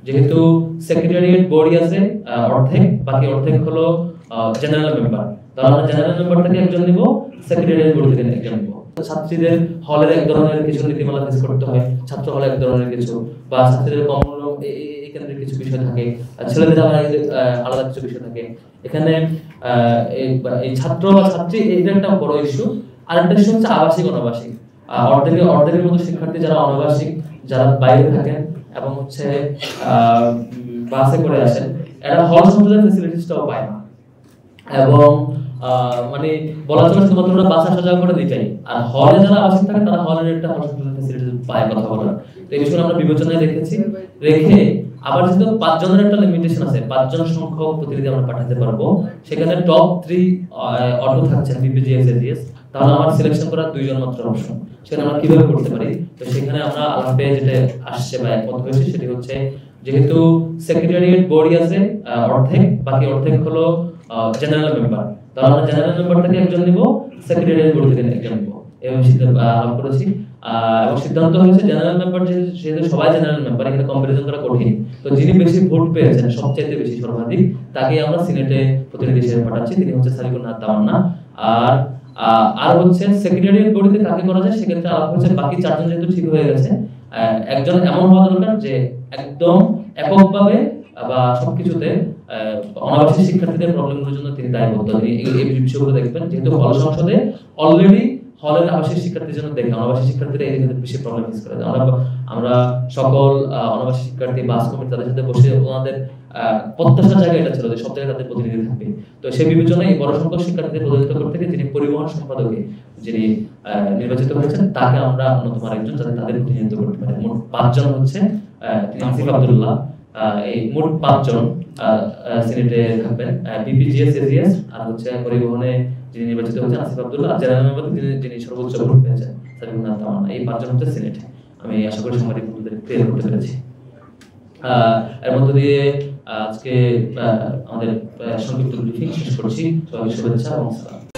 যেহেতু secretariat body আছে অর্ধেক, বাকি অর্ধেক হলো জেনারেল মেম্বার। তাহলে আমরা জেনারেল মেম্বার থেকে একজন নিব, সেক্রেটারিয়েট বডি থেকে একজন নিব। ছাত্রীদের হলের এক ধরনের কিছু নীতিমালা ফেস করতে হয়, ছাত্র হলে এক ধরনের কিছু, বা ছাত্রীদের কমন এই কেন্দ্রের কিছু বিষয় থাকে, ছেলেদের আলাদা কিছু বিষয় থাকে। এখানে এই ছাত্র বা ছাত্রী এইটা একটা বড় ইস্যু। আরেকটা ইস্যু হচ্ছে আবাসিক অনাবাসিক। অর্ধেকের মতো শিক্ষার্থী যারা অনাবাসিক, যারা বাইরে থাকেন এবং হচ্ছে বাসে করে আসেন, এরা হল সংসদের ফ্যাসিলিটিসটাও পায় না। এবং মানে বলা চলে শুধুমাত্র ওরা বাস আসা যাওয়া করে দিতেই, আর হলে যারা আবাসিক থাকে তারা হলের একটা হল সংসদের ফ্যাসিলিটিস পায় কথা বলার। তো এই বিষয়টা আমরা বিবেচনায় রেখে আবার যেহেতু 5 জনের একটা লিমিটেশন আছে, 5 জন সংখ্যক প্রতিনিধি আমরা পাঠাতে পারবো, সেখানে টপ 3 অটো থাকছে বিপিজিএস এজিএস, তাহলে আমার সিলেকশন করার 2 জন মাত্র অপশন। সেটা আমরা কিভাবে করতে পারি? তো সেখানে আমরা আলাপে যেটা আসছে বা একমত হয়েছে সেটি হচ্ছে, যেহেতু সেক্রেটারিয়েট বডি আছে অর্ধেক, বাকি অর্ধেক হলো জেনারেল মেম্বার। তাহলে আমরা জেনারেল মেম্বার থেকে একজন নিব, সেক্রেটারিয়েট বডি থেকে একজন নিব, এবং সিদ্ধান্ত আলাপ করেছি। এবং সিদ্ধান্ত হয়েছে জেনারেল মেম্বার যেহেতু সবাই জেনারেল মেম্বার, এখানে কম্পারিজন করা কঠিন, তো যিনি বেশি ভোট পেয়েছেন সবচেয়ে বেশি সর্বাধিক, তাকে আমরা সিনেটে প্রতিনিধি হিসেবে পাঠাচ্ছি, তিনি হচ্ছে সালিকুন নাথ তামান্না। আর হচ্ছে সেক্রেটারিয়েট বডিতে কাকে করা যায় সেক্ষেত্রে আলাপ হচ্ছে বাকি 4 জন যেহেতু ঠিক হয়ে গেছে, একজন এমন হওয়া দরকার যে একদম এককভাবে বা সবকিছুতে অনাবাসিক শিক্ষার্থীদের প্রবলেমগুলোর জন্য তিনি দায়বদ্ধ। এই বিষয়গুলো দেখবেন, যেহেতু হল সংসদে অলরেডি হলের আবাসিক শিক্ষার্থীর জন্য দেখে অনাবাসিক শিক্ষার্থীরা এই ক্ষেত্রে বেশি প্রবলেম ফেস করে। আমরা সকল অনাবাসিক শিক্ষার্থী বাস কমিটি তাদের সাথে বসে ওনাদের প্রত্যাশার জায়গা এটা ছিল যে সব জায়গায় তাদের প্রতিনিধি থাকবে। তো সেই বিবেচনায় এই বড় সংখ্যক শিক্ষার্থীদের প্রতিনিধিত্ব করতে গিয়ে যিনি পরিবহন সম্পাদকে যিনি নির্বাচিত হয়েছেন, তাকে আমরা অন্যতম আরেকজন যাতে তাদের প্রতিনিধিত্ব করতে পারে। মোট 5 জন হচ্ছে তিনি আসিফ আব্দুল্লাহ। এই মোট 5 জন সিনেটে থাকবেন, বিপিজিএস এজিএস আর হচ্ছে পরিবহনে যিনি নির্বাচিত হয়েছেন আসিফ আব্দুল্লাহ, আর জেনারেল মেম্বার যিনি সর্বোচ্চ ভোট পেয়েছেন সালিকুন নাথ তামান্না। এই 5 জন হচ্ছে সিনেটে। আমি আশা করি সাংবাদিক বন্ধুদের ক্লিয়ার করতে পেরেছি। এর মধ্য দিয়ে আজকে আমাদের সংক্ষিপ্ত ব্রিফিং শেষ করছি। সবাইকে শুভেচ্ছা এবং সালাম।